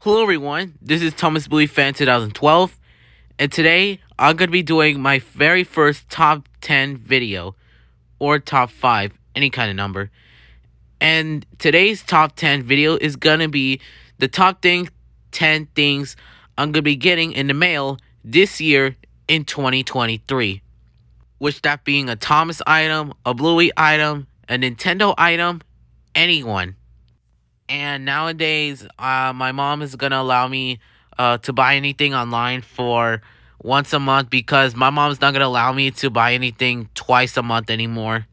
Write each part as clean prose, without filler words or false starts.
Hello everyone, this is Thomas Bluey Fan 2012, and today I'm going to be doing my very first top 10 video, or top 5, any kind of number. And today's top 10 video is going to be the top 10 things I'm going to be getting in the mail this year in 2023. Which that being a Thomas item, a Bluey item, a Nintendo item, anyone. And nowadays, my mom is going to allow me to buy anything online for once a month because my mom's not going to allow me to buy anything twice a month anymore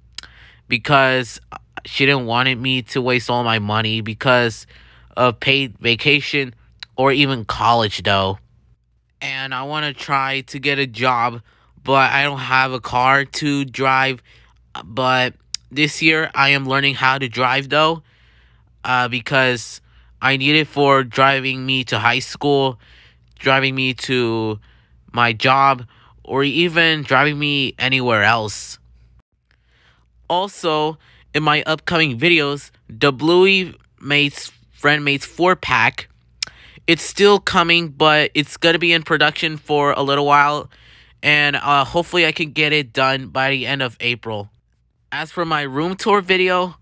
because she didn't want me to waste all my money because of paid vacation or even college though. And I want to try to get a job, but I don't have a car to drive. But this year, I am learning how to drive though. Because I need it for driving me to high school, driving me to my job, or even driving me anywhere else. Also, in my upcoming videos, the Bluey Friend Mates 4-pack, it's still coming, but it's going to be in production for a little while, and hopefully I can get it done by the end of April. As for my room tour video,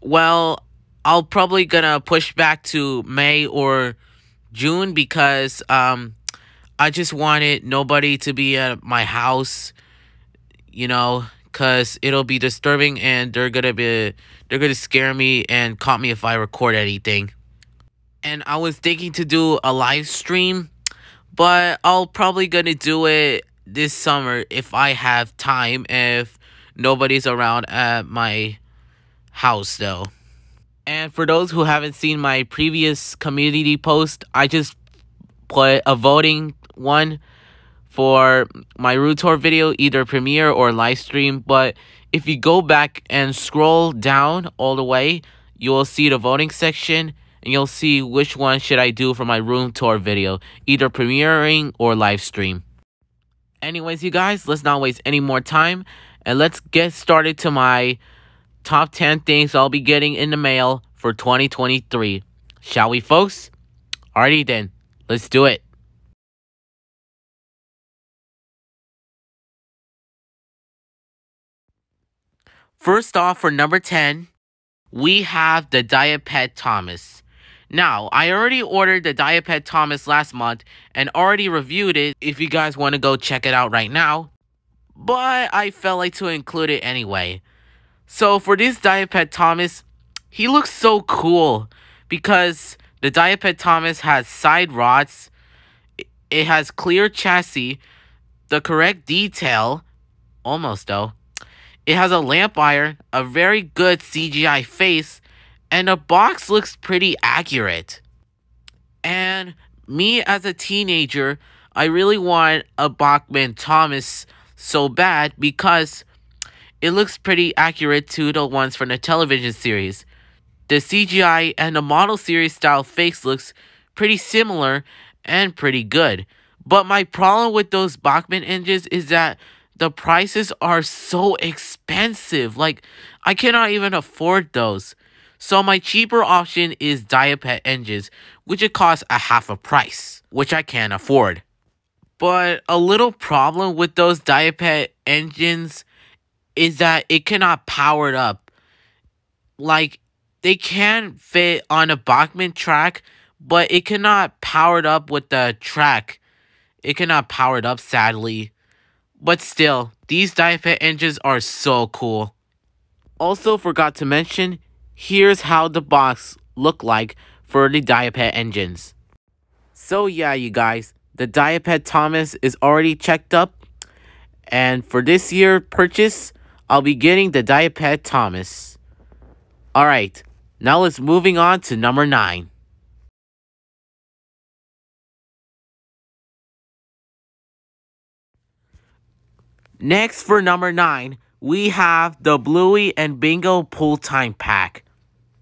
well, I'll probably gonna push back to May or June because I just wanted nobody to be at my house, you know, cause it'll be disturbing and they're gonna scare me and caught me if I record anything. And I was thinking to do a live stream, but I'll probably gonna do it this summer if I have time, if nobody's around at my house though. And for those who haven't seen my previous community post, I just put a voting one for my room tour video, either premiere or live stream. But if you go back and scroll down all the way, you will see the voting section and you'll see which one should I do for my room tour video, either premiering or live stream. Anyways, you guys, let's not waste any more time and let's get started to my top 10 things I'll be getting in the mail for 2023. Shall we, folks? Alrighty then, let's do it. First off, for number 10, we have the Diet Pet Thomas. Now, I already ordered the Diet Pet Thomas last month and already reviewed it if you guys want to go check it out right now. But I felt like to include it anyway. So for this Diet Pet Thomas, he looks so cool because the Diet Pet Thomas has side rods, it has clear chassis, the correct detail, almost though. It has a lamp iron, a very good CGI face, and the box looks pretty accurate. And me as a teenager, I really want a Bachman Thomas so bad because it looks pretty accurate to the ones from the television series. The CGI and the model series style fakes looks pretty similar and pretty good. But my problem with those Bachman engines is that the prices are so expensive. Like, I cannot even afford those. So my cheaper option is Diet Pet engines, which it costs a half a price, which I can't afford. But a little problem with those Diet Pet engines is that it cannot power it up. Like, they can fit on a Bachman track, but it cannot power it up with the track. It cannot power it up, sadly. But still, these Diet Pet engines are so cool. Also forgot to mention, here's how the box look like for the Diet Pet engines. So yeah, you guys, the Diet Pet Thomas is already checked up. And for this year purchase, I'll be getting the Diet Pet Thomas. Alright, now let's moving on to number 9. Next for number 9, we have the Bluey and Bingo Pool Time Pack.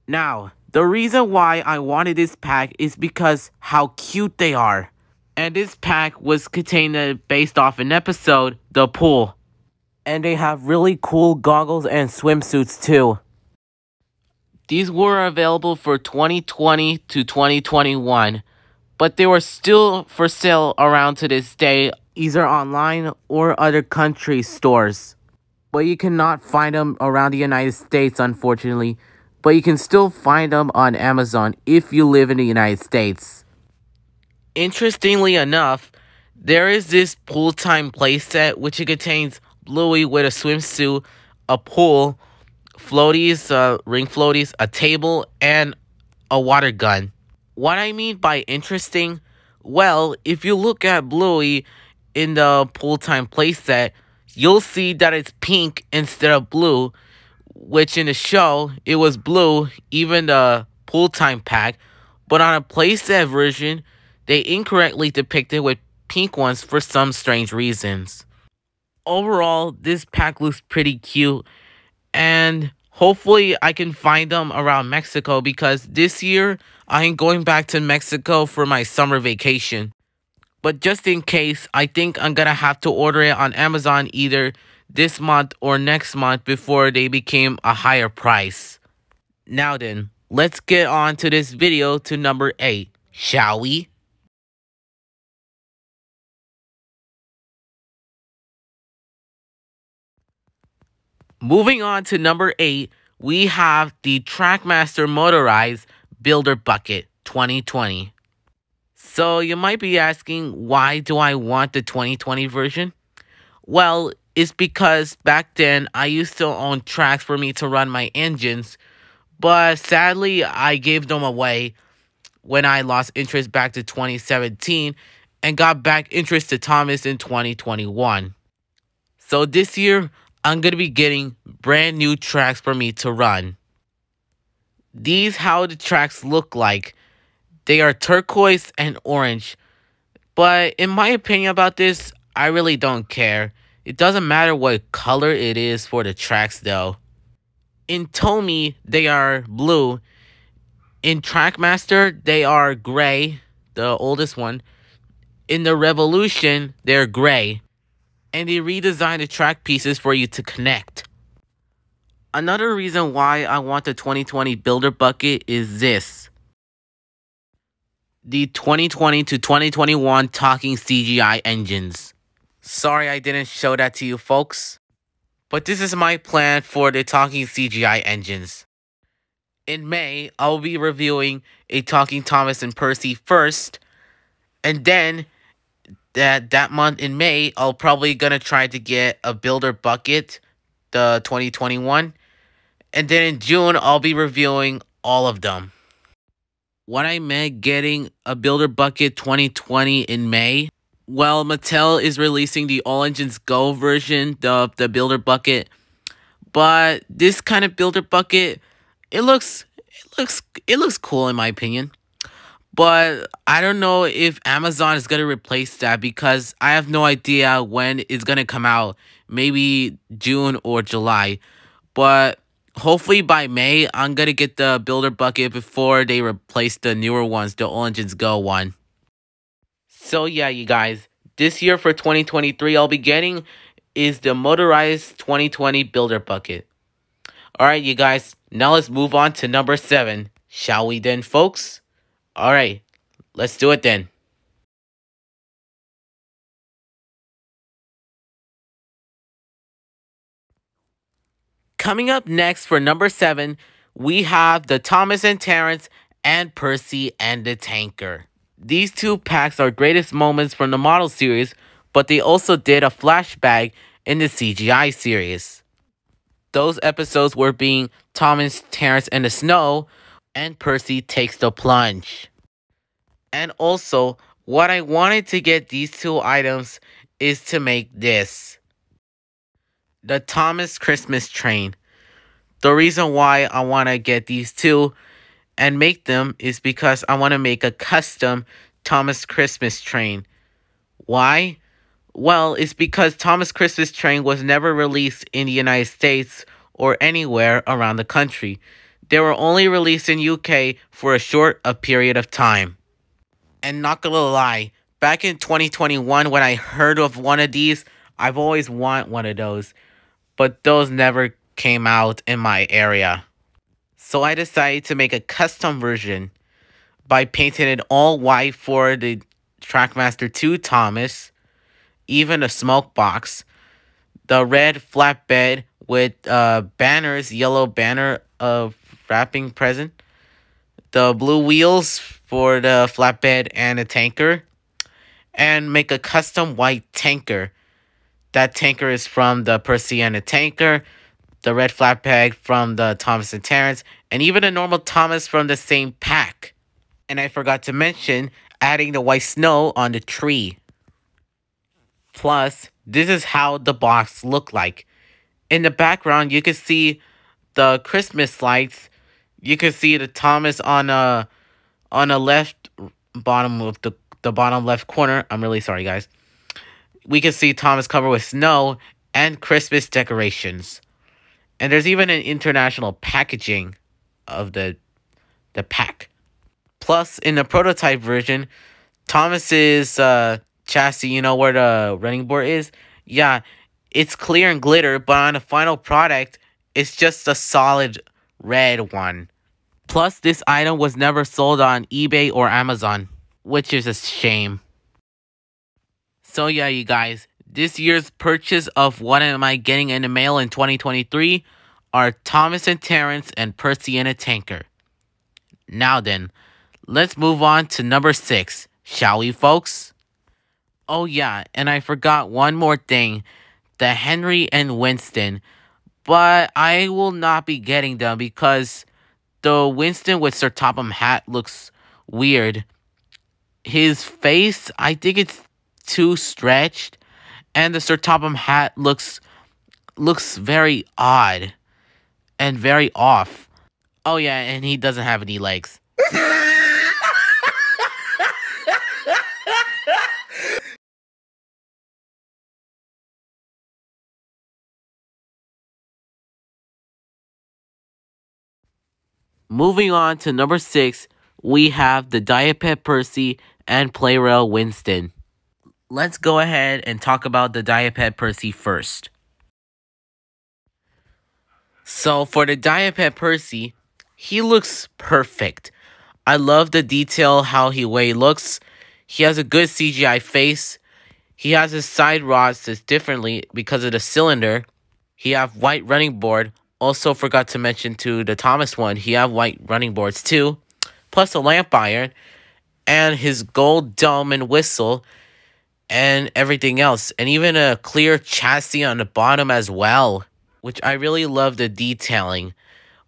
Now, the reason why I wanted this pack is because how cute they are. And this pack was contained based off an episode, The Pool. And they have really cool goggles and swimsuits too. These were available for 2020 to 2021, but they were still for sale around to this day, either online or other country stores. But you cannot find them around the United States, unfortunately. But you can still find them on Amazon if you live in the United States. Interestingly enough, there is this pool time playset which it contains Bluey with a swimsuit, a pool, floaties, ring floaties, a table, and a water gun. What I mean by interesting, well, if you look at Bluey in the pool time playset, you'll see that it's pink instead of blue, which in the show, it was blue, even the pool time pack, but on a playset version, they incorrectly depicted with pink ones for some strange reasons. Overall, this pack looks pretty cute, and hopefully I can find them around Mexico because this year I am going back to Mexico for my summer vacation. But just in case, I think I'm gonna have to order it on Amazon either this month or next month before they became a higher price. Now then, let's get on to this video to number 8, shall we? Moving on to number 8, we have the Trackmaster Motorized Builder Bucket 2020. So you might be asking, why do I want the 2020 version? Well, it's because back then I used to own tracks for me to run my engines, but sadly I gave them away when I lost interest back to 2017 and got back interest to Thomas in 2021. So this year, I'm going to be getting brand new tracks for me to run. These how the tracks look like. They are turquoise and orange. But in my opinion about this, I really don't care. It doesn't matter what color it is for the tracks though. In Tomy, they are blue. In Trackmaster, they are gray, the oldest one. In the Revolution, they're gray. And they redesigned the track pieces for you to connect. Another reason why I want the 2020 Builder Bucket is this. The 2020 to 2021 talking CGI engines. Sorry I didn't show that to you folks. But this is my plan for the talking CGI engines. In May, I'll be reviewing a Talking Thomas and Percy first. And then that month in May, I'll probably gonna try to get a Builder Bucket, the 2021. And then in June, I'll be reviewing all of them. What I meant getting a Builder Bucket 2020 in May, well, Mattel is releasing the All Engines Go version of the Builder Bucket. But this kind of Builder Bucket, it looks cool in my opinion. But I don't know if Amazon is going to replace that because I have no idea when it's going to come out. Maybe June or July. But hopefully by May, I'm going to get the Builder Bucket before they replace the newer ones, the All Engines Go one. So yeah, you guys, this year for 2023, I'll be getting is the Motorized 2020 Builder Bucket. Alright, you guys, now let's move on to number 7. Shall we then, folks? Alright, let's do it then. Coming up next for number 7, we have the Thomas and Terrence and Percy and the Tanker. These two packs are greatest moments from the model series, but they also did a flashback in the CGI series. Those episodes were being Thomas, Terrence, and the Snow, and Percy takes the plunge. And also, what I wanted to get these two items is to make this. The Thomas Christmas Train. The reason why I want to get these two and make them is because I want to make a custom Thomas Christmas Train. Why? Well, it's because Thomas Christmas Train was never released in the United States or anywhere around the country. They were only released in UK for a short period of time. And not gonna lie, back in 2021 when I heard of one of these, I've always wanted one of those. But those never came out in my area. So I decided to make a custom version. by painting it all white for the Trackmaster 2 Thomas, even a smoke box, the red flatbed with banners, yellow banner of wrapping present, the blue wheels for the flatbed and a tanker, and make a custom white tanker. That tanker is from the Percy and the Tanker, the red flatbed from the Thomas and Terrence, and even a normal Thomas from the same pack. And I forgot to mention adding the white snow on the tree. Plus, this is how the box looked like. In the background, you can see the Christmas lights. You can see the Thomas on a left bottom of the bottom left corner. I'm really sorry, guys. We can see Thomas covered with snow and Christmas decorations. And there's even an international packaging of the pack. Plus, in the prototype version, Thomas's chassis, you know where the running board is? Yeah, it's clear and glitter, but on the final product, it's just a solid red one. Plus, this item was never sold on eBay or Amazon, which is a shame. So yeah, you guys, this year's purchase of what am I getting in the mail in 2023 are Thomas and Terrence and Percy and a Tanker. Now then, let's move on to number 6, shall we, folks? Oh yeah, and I forgot one more thing, the Henry and Winston, but I will not be getting them because the Winston with Sir Topham hat looks weird. His face, I think it's too stretched, and the Sir Topham hat looks very odd and very off. Oh yeah, and he doesn't have any legs. Moving on to number 6, we have the Diapet Percy and Playrail Winston. Let's go ahead and talk about the Diapet Percy first. So for the Diapet Percy, he looks perfect. I love the detail how he looks. He has a good CGI face. He has his side rods just differently because of the cylinder. He have white running board. Also forgot to mention to the Thomas one, he have white running boards too. Plus a lamp iron. And his gold dome and whistle. And everything else. And even a clear chassis on the bottom as well. Which I really love the detailing.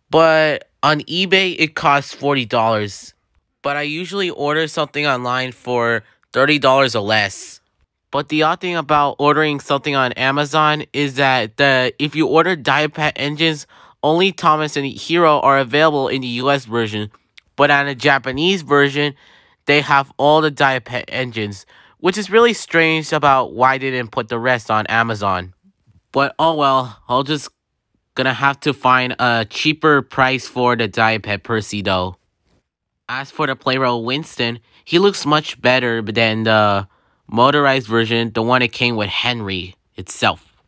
But on eBay, it costs $40. But I usually order something online for $30 or less. But the odd thing about ordering something on Amazon is that if you order Diapet engines, only Thomas and Hero are available in the US version. But on the Japanese version, they have all the Diapet engines, which is really strange about why they didn't put the rest on Amazon. But oh well, I'll just gonna have to find a cheaper price for the Diapet Percy though. As for the Playrail Winston, he looks much better than the motorized version, the one that came with Henry itself.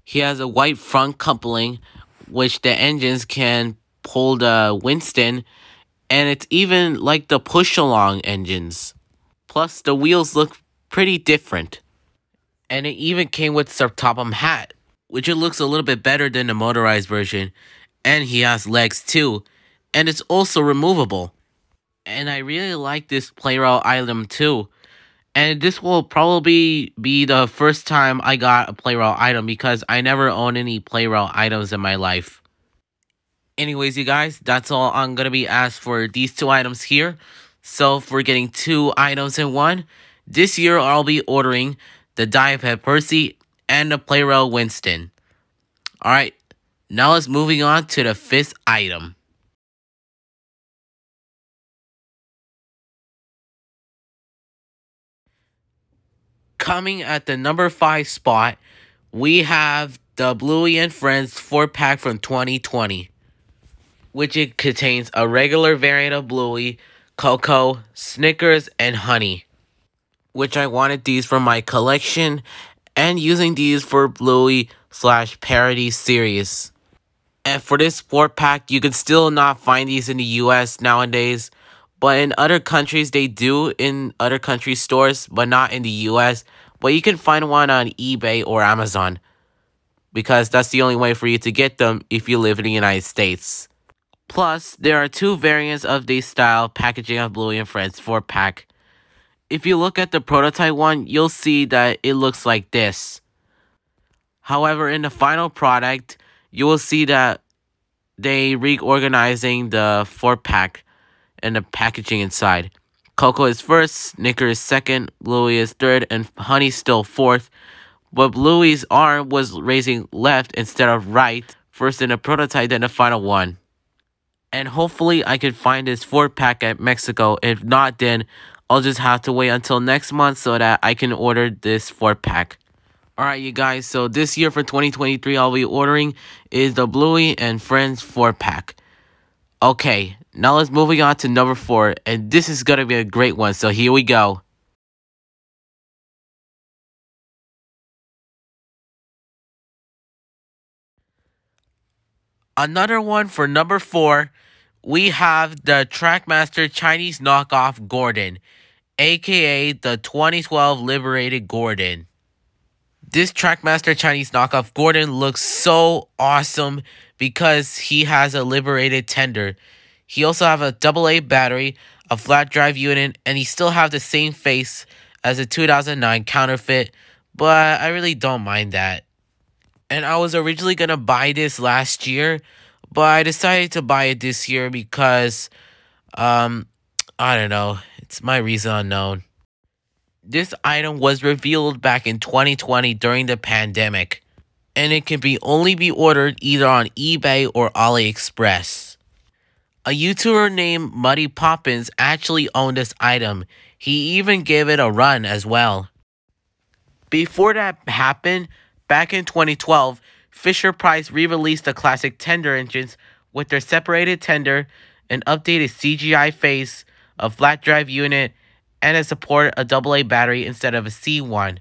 He has a white front coupling, which the engines can pull the Winston, and it's even like the push-along engines. Plus, the wheels look pretty different. And it even came with Sir Topham hat, which it looks a little bit better than the motorized version. And he has legs too, and it's also removable. And I really like this Playrail item too. And this will probably be the first time I got a Playrail item because I never owned any Playrail items in my life. Anyways, you guys, that's all I'm going to be asked for these 2 items here. So, if we're getting 2 items in one, this year I'll be ordering the Diapet Percy and the Playrail Winston. Alright, now let's moving on to the 5th item. Coming at the number 5 spot, we have the Bluey and Friends 4-pack from 2020. Which it contains a regular variant of Bluey, Cocoa, Snickers, and Honey. Which I wanted these for my collection and using these for Bluey/parody series. And for this 4-pack, you can still not find these in the US nowadays, But in other countries, they do in other country stores, but not in the US. But you can find one on eBay or Amazon, because that's the only way for you to get them if you live in the United States. Plus, there are two variants of this style packaging of Bluey and Friends 4-pack. If you look at the prototype one, you'll see that it looks like this. However, in the final product, you will see that they reorganizing the 4-pack and the packaging inside. Coco is first, Snicker is second, Bluey is third, and Honey still fourth. But Bluey's arm was raising left instead of right, first in the prototype, then the final one. And hopefully I can find this 4-pack at Mexico. If not, then I'll just have to wait until next month so that I can order this 4-pack. Alright, you guys, so this year for 2023, I'll be ordering is the Bluey and Friends 4-pack. Okay, now let's moving on to number 4, and this is going to be a great one, so here we go. Another one for number 4, we have the Trackmaster Chinese knockoff Gordon, aka the 2012 Liberated Gordon. This Trackmaster Chinese knockoff Gordon looks so awesome because he has a liberated tender. He also have a AA battery, a flat drive unit, and he still have the same face as a 2009 counterfeit, but I really don't mind that. And I was originally going to buy this last year, but I decided to buy it this year because, I don't know, it's my reason unknown. This item was revealed back in 2020 during the pandemic, and it can only be ordered either on eBay or AliExpress. A YouTuber named Muddy Poppins actually owned this item. He even gave it a run as well. Before that happened, back in 2012, Fisher-Price re-released the classic tender engines with their separated tender, an updated CGI face, a flat drive unit, and it supported a AA battery instead of a C one.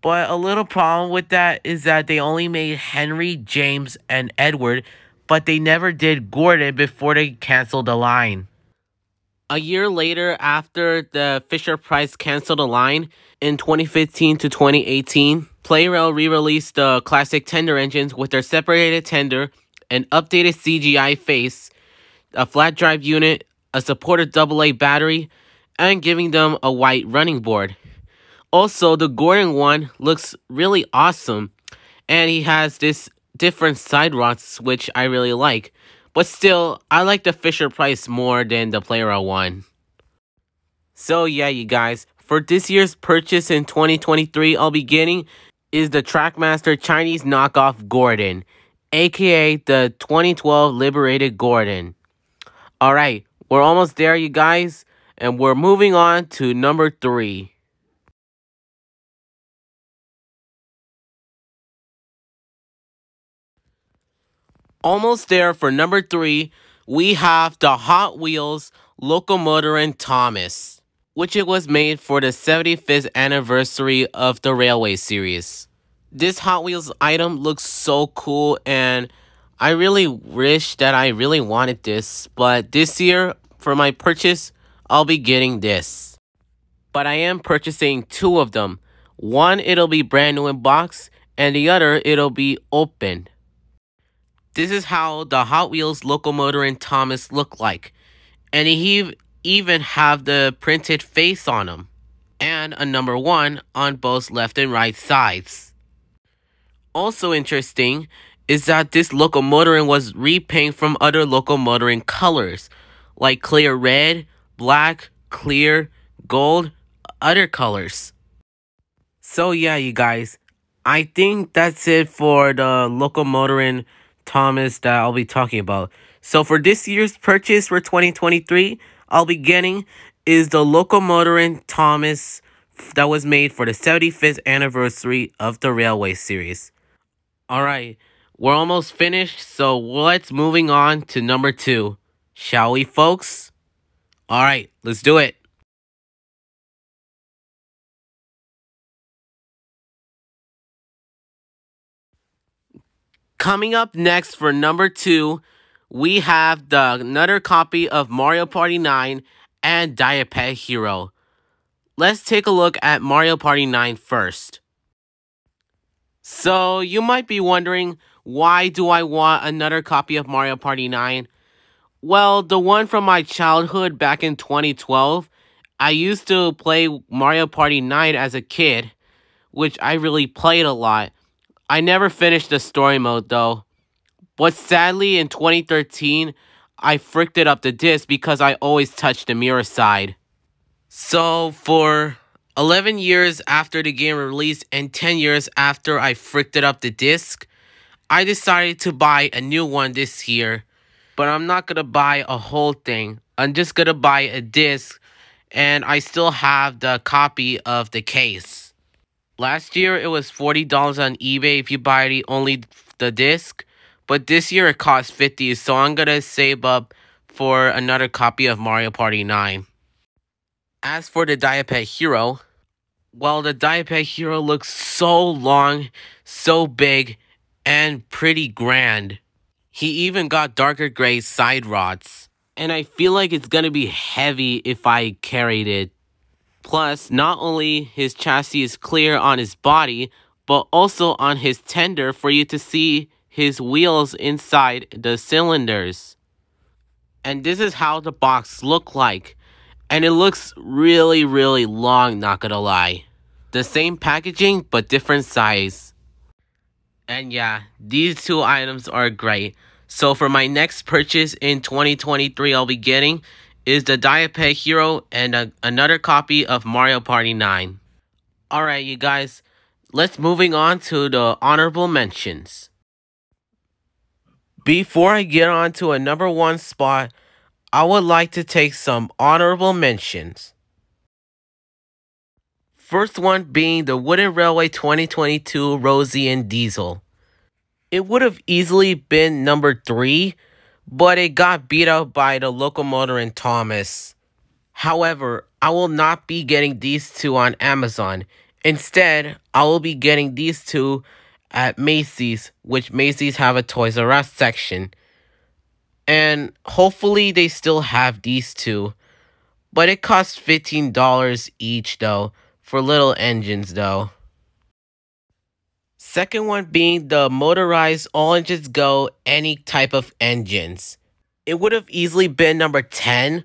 But a little problem with that is that they only made Henry, James, and Edward, but they never did Gordon before they canceled the line. A year later, after the Fisher-Price canceled the line, in 2015 to 2018, Play-Rail re-released the classic tender engines with their separated tender, an updated CGI face, a flat drive unit, a supported AA battery, and giving them a white running board. Also, the Gordon one looks really awesome, and he has this different side rods, which I really like. But still, I like the Fisher-Price more than the Play-Rail one. So yeah, you guys, for this year's purchase in 2023, I'll be getting is the Trackmaster Chinese knockoff Gordon, aka the 2012 Liberated Gordon. Alright, we're almost there, you guys, and we're moving on to number 3. Almost there for number 3, we have the Hot Wheels Locomotorin Thomas, which it was made for the 75th anniversary of the Railway series. This Hot Wheels item looks so cool, and I really wish that I really wanted this, but this year, for my purchase, I'll be getting this. But I am purchasing 2 of them. One, it'll be brand new in box, and the other, it'll be opened. This is how the Hot Wheels Locomotorin Thomas look like. And he even have the printed face on him. And a number 1 on both left and right sides. Also interesting is that this Locomotorin was repainted from other Locomotorin colors. Like clear red, black, clear, gold, other colors. So yeah, you guys. I think that's it for the Locomotorin Thomas that I'll be talking about. So for this year's purchase for 2023, I'll be getting is the Locomotorin Thomas that was made for the 75th anniversary of the Railway series. Alright, we're almost finished, so let's moving on to number 2. Shall we, folks? Alright, let's do it. Coming up next for number 2, we have another copy of Mario Party 9 and Diaper Hero. Let's take a look at Mario Party 9 first. So you might be wondering, why do I want another copy of Mario Party 9? Well, the one from my childhood back in 2012, I used to play Mario Party 9 as a kid, which I really played a lot. I never finished the story mode though. But sadly, in 2013, I fricked it up the disc because I always touched the mirror side. So, for 11 years after the game released and 10 years after I fricked it up the disc, I decided to buy a new one this year. But I'm not going to buy a whole thing. I'm just going to buy a disc, and I still have the copy of the case. Last year, it was $40 on eBay if you buy only the disc. But this year it costs $50, so I'm going to save up for another copy of Mario Party 9. As for the Diaper Hero, well, the Diaper Hero looks so long, so big, and pretty grand. He even got darker gray side rods. And I feel like it's going to be heavy if I carried it. Plus, not only his chassis is clear on his body, but also on his tender for you to see his wheels inside the cylinders. And this is how the box looks like. And it looks really, really long, not gonna lie. The same packaging, but different size. And yeah, these two items are great. So for my next purchase in 2023 I'll be getting is the Diaper Hero and another copy of Mario Party 9. Alright you guys, let's moving on to the honorable mentions. Before I get on to a number 1 spot, I would like to take some honorable mentions. First one being the Wooden Railway 2022 Rosie and Diesel. It would have easily been number 3, but it got beat out by the Locomotor and Thomas. However, I will not be getting these two on Amazon. Instead, I will be getting these two at Macy's, which Macy's have a Toys R Us section. And hopefully they still have these two. But it costs $15 each though, for little engines though. Second one being the motorized all engines go any type of engines. It would have easily been number 10,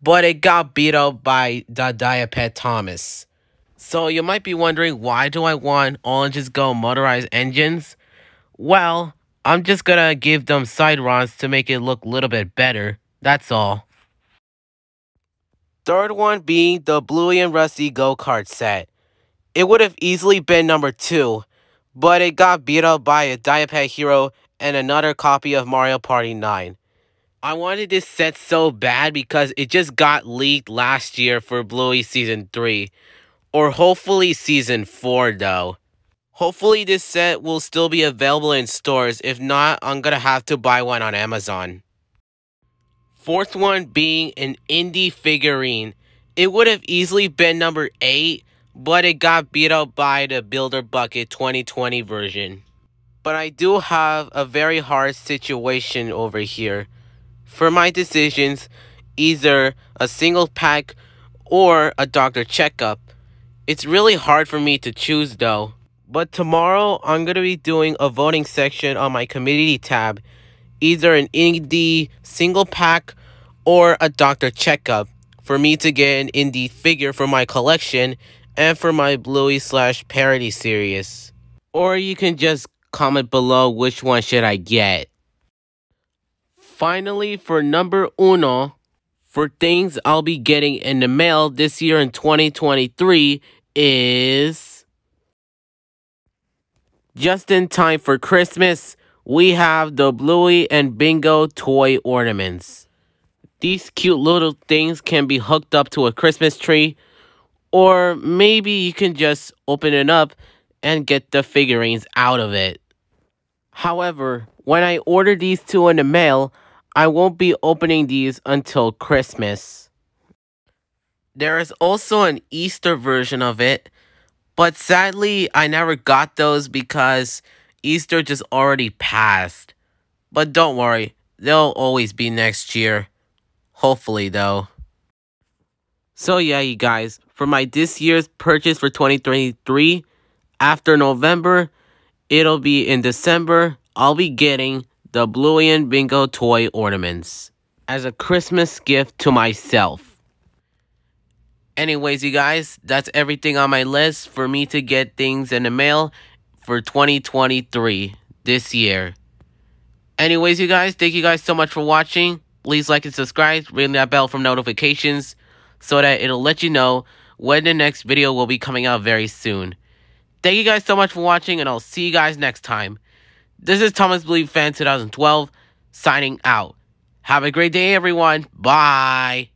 but it got beat out by the Diaper Thomas. So you might be wondering, why do I want all engines go motorized engines? Well, I'm just gonna give them side rods to make it look a little bit better. That's all. Third one being the Bluey and Rusty go-kart set. It would have easily been number 2, but it got beat up by a Diaper Hero and another copy of Mario Party 9. I wanted this set so bad because it just got leaked last year for Bluey Season 3. Or hopefully Season 4 though. Hopefully this set will still be available in stores. If not, I'm gonna have to buy one on Amazon. Fourth one being an indie figurine. It would have easily been number 8, but it got beat up by the Builder Bucket 2020 version. But I do have a very hard situation over here. For my decisions, either a single pack or a doctor checkup. It's really hard for me to choose though. But tomorrow, I'm going to be doing a voting section on my community tab. Either an indie single pack or a doctor checkup. For me to get an indie figure for my collection and for my Bluey/parody series. Or you can just comment below which one should I get. Finally, for number 1, for things I'll be getting in the mail this year in 2023 is... just in time for Christmas, we have the Bluey and Bingo toy ornaments. These cute little things can be hooked up to a Christmas tree, or maybe you can just open it up and get the figurines out of it. However, when I order these two in the mail, I won't be opening these until Christmas. There is also an Easter version of it, but sadly I never got those because Easter just already passed. But don't worry, they'll always be next year. Hopefully, though. So yeah, you guys, for my this year's purchase for 2023, after November, it'll be in December, I'll be getting the Bluey and Bingo toy ornaments as a Christmas gift to myself. Anyways, you guys, that's everything on my list for me to get things in the mail for 2023, this year. Anyways, you guys, thank you guys so much for watching. Please like and subscribe, ring that bell for notifications so that it'll let you know when the next video will be coming out very soon. Thank you guys so much for watching, and I'll see you guys next time. This is Thomas Bluey Fan 2012, signing out. Have a great day, everyone. Bye.